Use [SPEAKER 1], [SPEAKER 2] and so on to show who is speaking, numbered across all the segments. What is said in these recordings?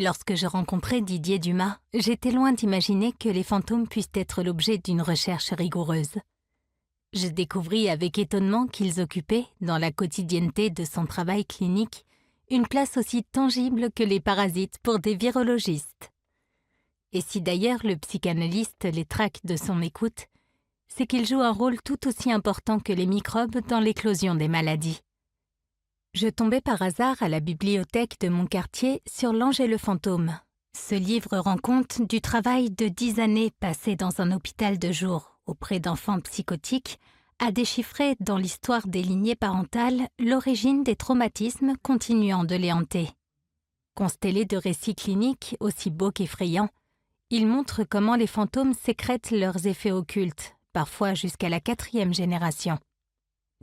[SPEAKER 1] Lorsque je rencontrai Didier Dumas, j'étais loin d'imaginer que les fantômes puissent être l'objet d'une recherche rigoureuse. Je découvris avec étonnement qu'ils occupaient, dans la quotidienneté de son travail clinique, une place aussi tangible que les parasites pour des virologistes. Et si d'ailleurs le psychanalyste les traque de son écoute, c'est qu'il joue un rôle tout aussi important que les microbes dans l'éclosion des maladies. Je tombais par hasard à la bibliothèque de mon quartier sur L'Ange et le fantôme. Ce livre rend compte du travail de 10 années passées dans un hôpital de jour auprès d'enfants psychotiques à déchiffrer dans l'histoire des lignées parentales l'origine des traumatismes continuant de les hanter. Constellé de récits cliniques aussi beaux qu'effrayants, il montre comment les fantômes sécrètent leurs effets occultes, parfois jusqu'à la 4e génération.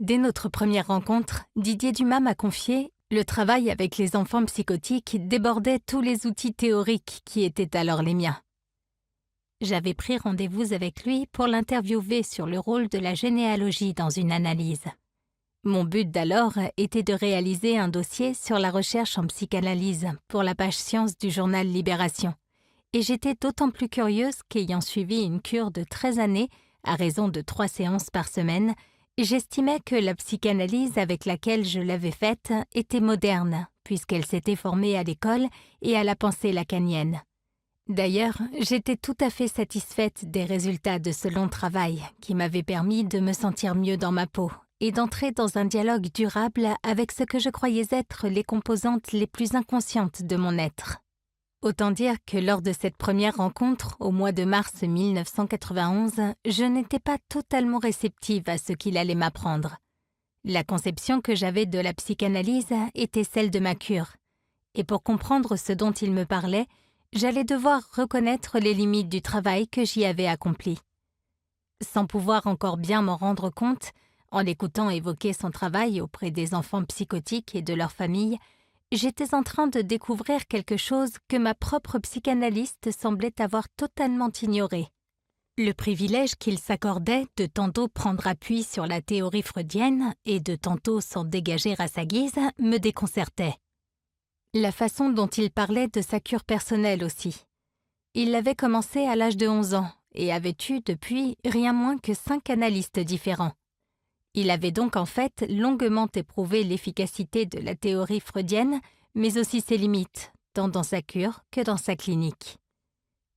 [SPEAKER 1] Dès notre première rencontre, Didier Dumas m'a confié « Le travail avec les enfants psychotiques débordait tous les outils théoriques qui étaient alors les miens. » J'avais pris rendez-vous avec lui pour l'interviewer sur le rôle de la généalogie dans une analyse. Mon but d'alors était de réaliser un dossier sur la recherche en psychanalyse pour la page science du journal Libération. Et j'étais d'autant plus curieuse qu'ayant suivi une cure de 13 années, à raison de 3 séances par semaine, j'estimais que la psychanalyse avec laquelle je l'avais faite était moderne, puisqu'elle s'était formée à l'école et à la pensée lacanienne. D'ailleurs, j'étais tout à fait satisfaite des résultats de ce long travail qui m'avait permis de me sentir mieux dans ma peau et d'entrer dans un dialogue durable avec ce que je croyais être les composantes les plus inconscientes de mon être. Autant dire que lors de cette première rencontre, au mois de mars 1991, je n'étais pas totalement réceptive à ce qu'il allait m'apprendre. La conception que j'avais de la psychanalyse était celle de ma cure. Et pour comprendre ce dont il me parlait, j'allais devoir reconnaître les limites du travail que j'y avais accompli. Sans pouvoir encore bien m'en rendre compte, en l'écoutant évoquer son travail auprès des enfants psychotiques et de leurs familles, j'étais en train de découvrir quelque chose que ma propre psychanalyste semblait avoir totalement ignoré. Le privilège qu'il s'accordait de tantôt prendre appui sur la théorie freudienne et de tantôt s'en dégager à sa guise me déconcertait. La façon dont il parlait de sa cure personnelle aussi. Il l'avait commencé à l'âge de 11 ans et avait eu depuis rien moins que 5 analystes différents. Il avait donc en fait longuement éprouvé l'efficacité de la théorie freudienne, mais aussi ses limites, tant dans sa cure que dans sa clinique.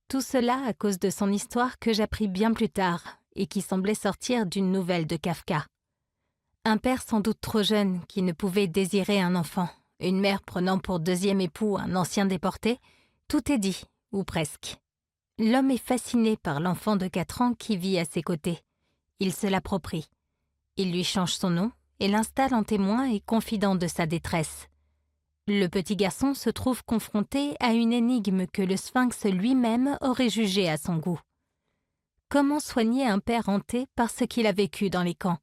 [SPEAKER 1] Tout cela à cause de son histoire que j'appris bien plus tard et qui semblait sortir d'une nouvelle de Kafka. Un père sans doute trop jeune qui ne pouvait désirer un enfant, une mère prenant pour deuxième époux un ancien déporté, tout est dit, ou presque. L'homme est fasciné par l'enfant de 4 ans qui vit à ses côtés. Il se l'approprie. Il lui change son nom et l'installe en témoin et confident de sa détresse. Le petit garçon se trouve confronté à une énigme que le sphinx lui-même aurait jugée à son goût. Comment soigner un père hanté par ce qu'il a vécu dans les camps ?